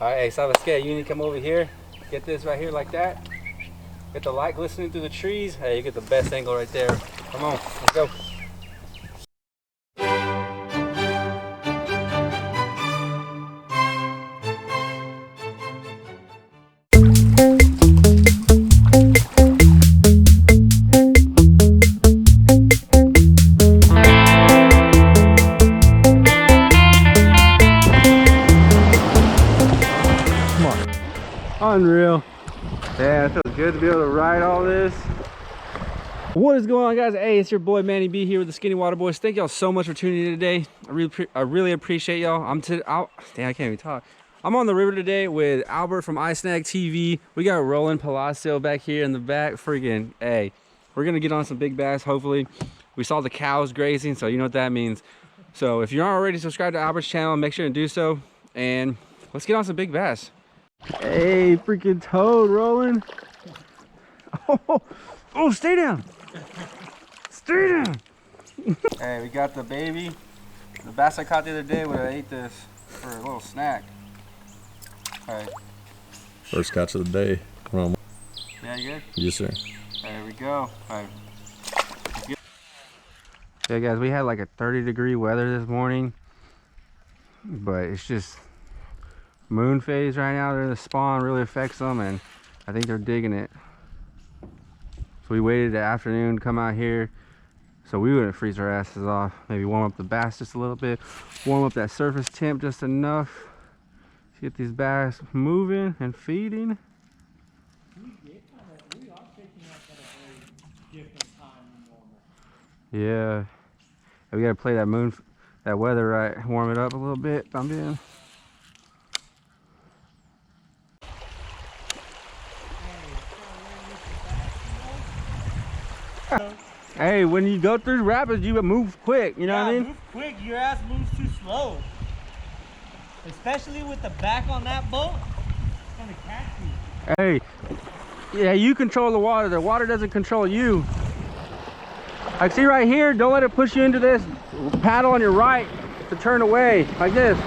Alright, hey, Sabasque, you need to come over here. Get this right here like that. Get the light glistening through the trees. Hey, you get the best angle right there. Come on, let's go. Unreal. Yeah, it feels good to be able to ride all this. What is going on, guys? Hey, it's your boy Manny B here with the Skinny Water Boys. Thank y'all so much for tuning in today. I really appreciate y'all. Damn, I can't even talk. I'm on the river today with Albert from iSnag TV. We got Roland Palacio back here in the back. Freaking, hey, we're gonna get on some big bass, hopefully. We saw the cows grazing, so you know what that means. So if you're not already subscribed to Albert's channel, make sure to do so. And let's get on some big bass. Hey, freaking toad, Roland. Oh, stay down. Stay down. Hey, we got the baby. The bass I caught the other day when I ate this for a little snack. All right. First catch of the day. Ron. Yeah, you good? Yes, sir. There we go. All right. Yeah, guys, we had like a 30-degree weather this morning, but it's just moon phase right now. They're in the spawn, really affects them, and I think they're digging it. So we waited the afternoon to come out here so we wouldn't freeze our asses off. Maybe warm up the bass just a little bit, warm up that surface temp just enough to get these bass moving and feeding. We are picking up at a very different time than normal. Yeah, we gotta play that weather right, warm it up a little bit. I'm in. Hey, when you go through rapids, you move quick, you know what I mean? Move quick, your ass moves too slow. Especially with the back on that boat, it's gonna catch you. Hey, yeah, you control the water doesn't control you. Like, see right here, don't let it push you into this. Paddle on your right to turn away, like this.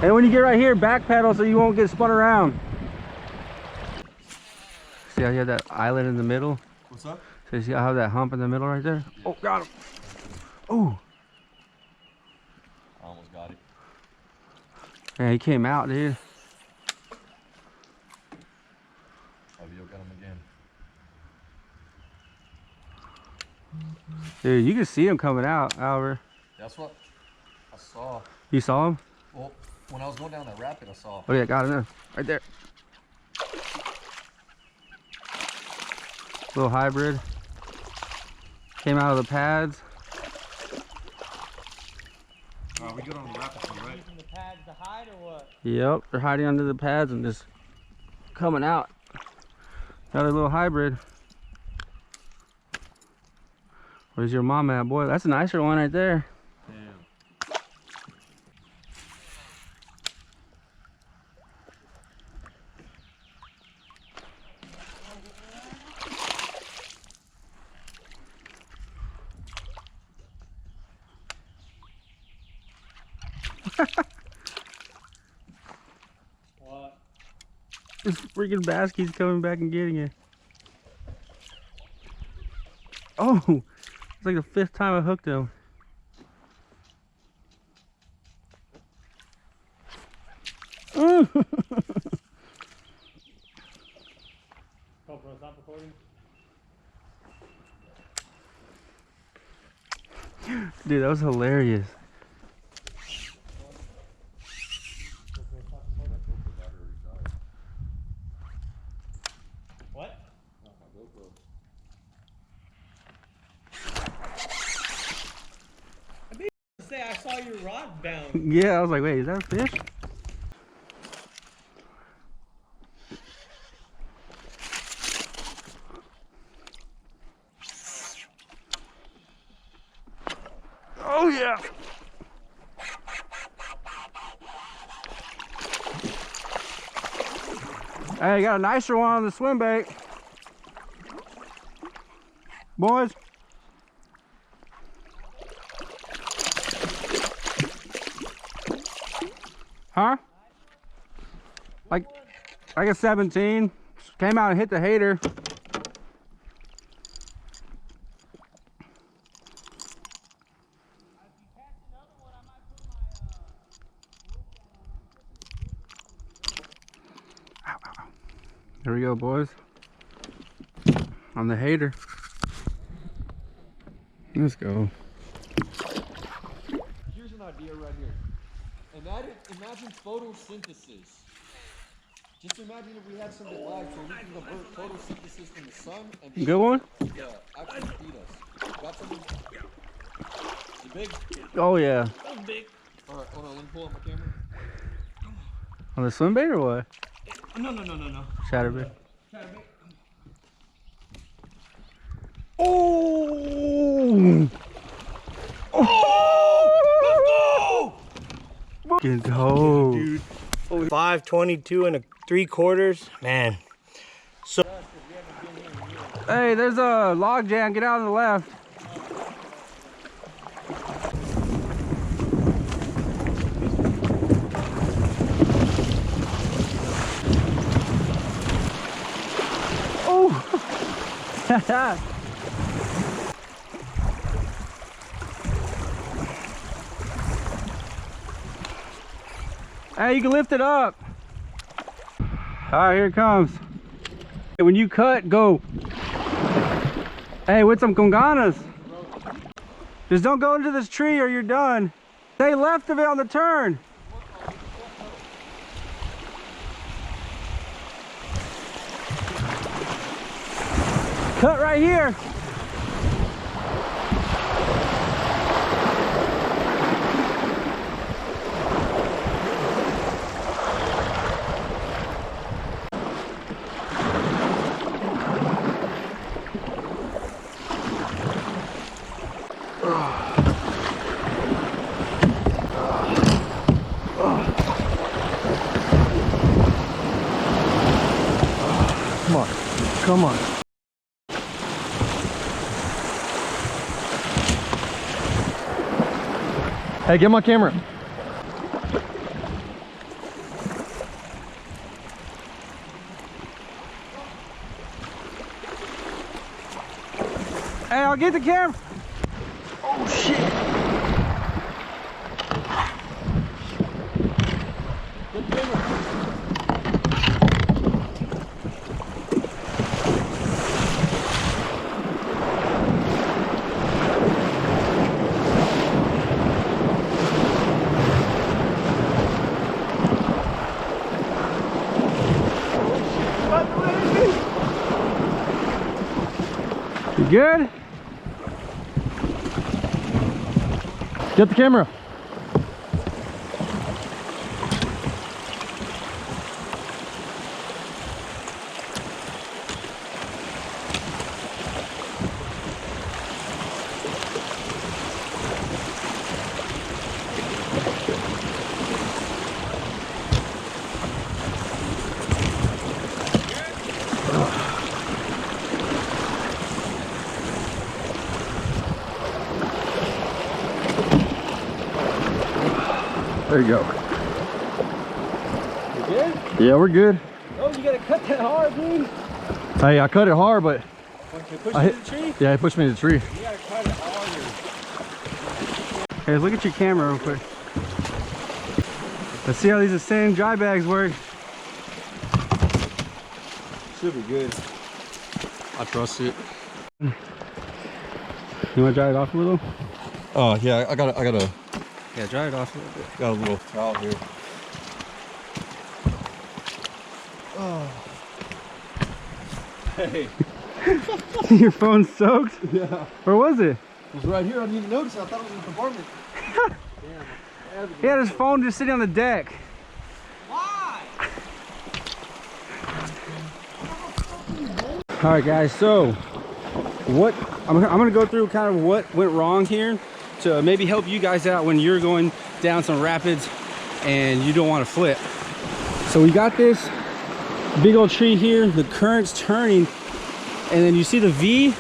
And when you get right here, back pedal so you won't get spun around. See how you have that island in the middle? What's up? So you see how I have that hump in the middle right there? Yeah. Oh, got him. Oh. I almost got it. Yeah, he came out, dude. Oh, you got him again. Dude, you can see him coming out, Albert. That's what I saw. You saw him? Well, when I was going down that rapid, I saw. Oh yeah, got him. Right there. Little hybrid. Came out of the pads. We good on the rapid one, right? Using the pads to hide or what? Yep, they're hiding under the pads and just coming out. Another little hybrid. Where's your mom at, boy? That's a nicer one right there. Damn. What? This freaking bass keeps coming back and getting it. Oh, it's like the 5th time I hooked him. GoPro's not recording? Dude, that was hilarious. What? I mean, say I saw your rod bound. Yeah, I was like, wait, is that a fish? Oh yeah. Hey, got a nicer one on the swim bait. Boys. Huh? Like a 17. Came out and hit the hater. Ow, ow, ow. There we go, boys. On the hater. Let's go. Here's an idea right here. Imagine photosynthesis. Just imagine if we had some device where we can convert photosynthesis from the sun and Good one? actually feed us. Got something? Is it big? Oh yeah. That was big. Alright, hold on, let me pull up my camera. On the swim bait or what? No. Chatterbait. Oh! Oh! Fucking toe. Dude. 522 3/4. Man. So Hey, there's a log jam. Get out on the left. Oh! Hey, you can lift it up. All right, here it comes. Hey, when you cut, go. Hey, with some conganas. Just don't go into this tree or you're done. Stay left of it on the turn. Cut right here. Come on. Hey, get my camera. Hey, I'll get the camera. Oh shit. Get the camera. You good? Get the camera. There you go. You good? Yeah, we're good. oh, you gotta cut that hard, dude. Hey, I cut it hard, but Push I you hit to the tree. yeah, it pushed me to the tree. You gotta cut it harder. Hey, look at your camera real quick. Let's see how these same dry bags work. Should be good. I trust it. You want to dry it off a little? Oh yeah, I got a Yeah, dry it off a little bit. got a little towel here. Oh. Hey. Your phone's soaked? Yeah. Where was it? It was right here. I didn't even notice. I thought it was in the compartment. He had his phone just sitting on the deck. Why? All right, guys. So, what I'm gonna go through kind of what went wrong here to maybe help you guys out when you're going down some rapids and you don't want to flip. So we got this big old tree here. The current's turning, and then you see the V.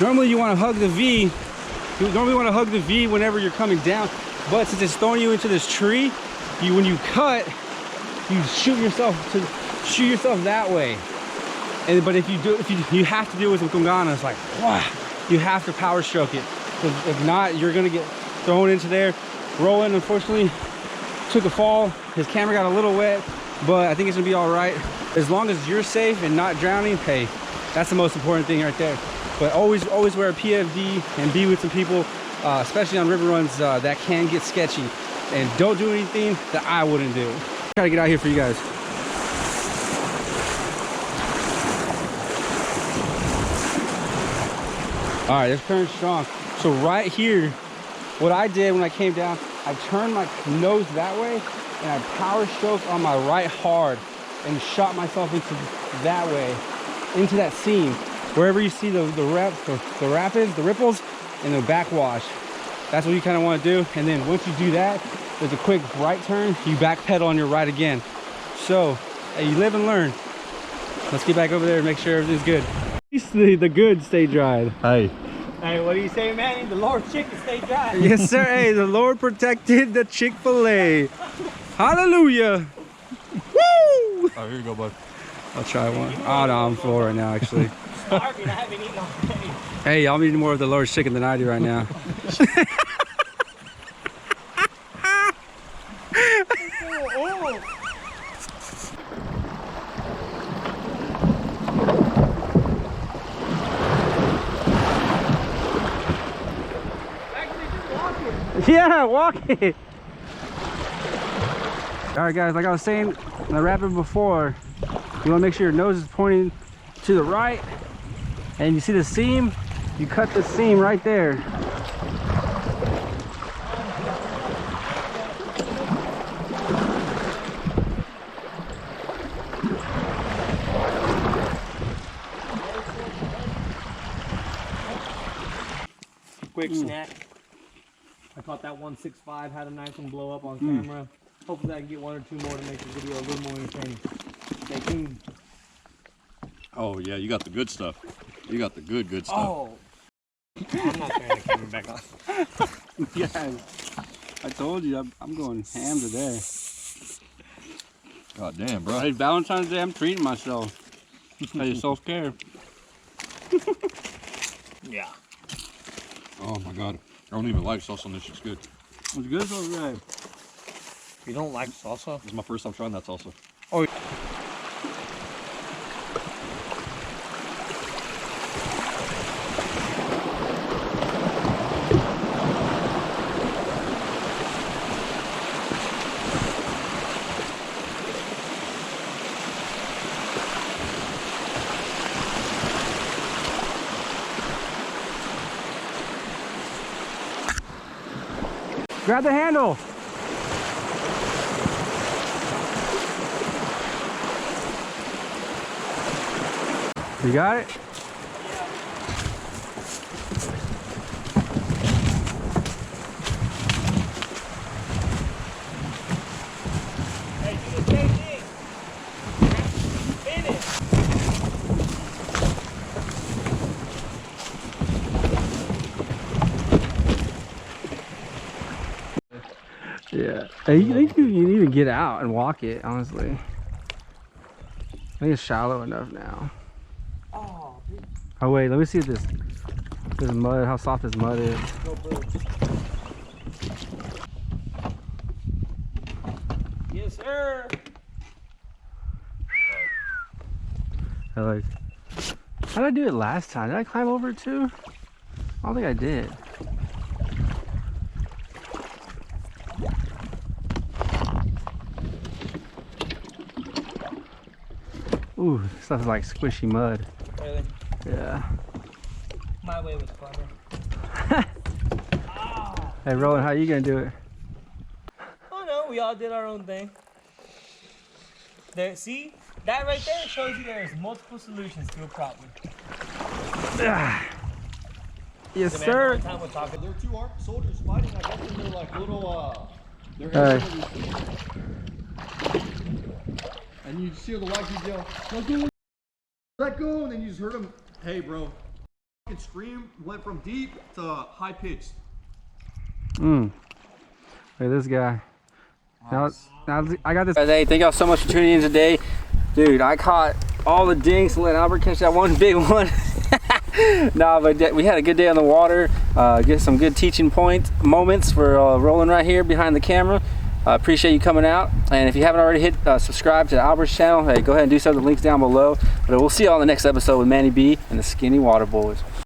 Normally you want to hug the V. You normally want to hug the V whenever you're coming down, but since it's throwing you into this tree, when you cut, you shoot yourself that way. And but if you have to do it with Kungana, it's like, wow, you have to power stroke it. Because if not, you're gonna get thrown into there. Roland, unfortunately, took a fall. His camera got a little wet, but I think it's gonna be all right. As long as you're safe and not drowning, hey, that's the most important thing right there. But always wear a PFD and be with some people, especially on river runs that can get sketchy. And don't do anything that I wouldn't do. Try to get out here for you guys. All right, this current's strong. So right here, what I did when I came down, I turned my nose that way and I power stroked on my right hard and shot myself into that way, into that seam. Wherever you see the rapids, the ripples, and the backwash. That's what you kind of want to do. And then once you do that, there's a quick right turn, you back pedal on your right again. So, hey, you live and learn. Let's get back over there and make sure everything's good. The goods stay dried. Hey. Hey, what do you say, Manny? The Lord's chicken stay dry. Yes, sir. Hey, the Lord protected the Chick-fil-A. Hallelujah. Woo! Oh, here you go, bud. I'll try one. Oh, no, I'm full right now, actually. Starving, I haven't eaten all day. Hey, y'all need more of the Lord's chicken than I do right now. Yeah, walk it. All right, guys, like I was saying in the rapid before, you want to make sure your nose is pointing to the right, and you see the seam, you cut the seam right there. Quick snack. I caught that 165, had a nice one blow up on camera. Hopefully I can get one or two more to make the video a little more entertaining. Stay tuned. Oh, yeah, you got the good stuff. You got the good stuff. Oh! I'm not turning the camera back on. Yeah, I told you, I'm going ham today. God damn, bro. Hey, Valentine's Day, I'm treating myself. Hey, self-care. Yeah. Oh, my God. I don't even like sauce on this. It's good. It's good, so right. You don't like salsa? This is my first time trying that salsa. Oh. Grab the handle. You got it? Hey, do the same thing. Finish. Yeah. Hey, you think you can even get out and walk it, honestly. I think it's shallow enough now. Oh, dude. Oh wait, let me see if this mud, how soft this mud is. Go bird. Yes, sir. I like. How did I do it last time? Did I climb over it too? I don't think I did. Ooh, this stuff is like squishy mud. Really? Yeah. My way was clever. Oh. Hey, Roland, how you gonna do it? Oh no, we all did our own thing. There, see? That right there shows you there's multiple solutions to a problem. Yes, The man, sir. one time we're talking. They're two armed soldiers fighting. I guess they're like little, Hey. and you just hear the white dude yell, let go, and then you just heard him, hey, bro. Fucking scream went from deep to high pitched. Look at this guy. Now I got this. Hey, thank y'all so much for tuning in today. Dude, I caught all the dinks and let Albert catch that one big one. Nah, but we had a good day on the water. Get some good teaching moments for Roland right here behind the camera. Appreciate you coming out. And if you haven't already hit subscribe to Albert's channel, hey, go ahead and do so. The link's down below. But we'll see you all in the next episode with Manny B and the Skinny Water Boys.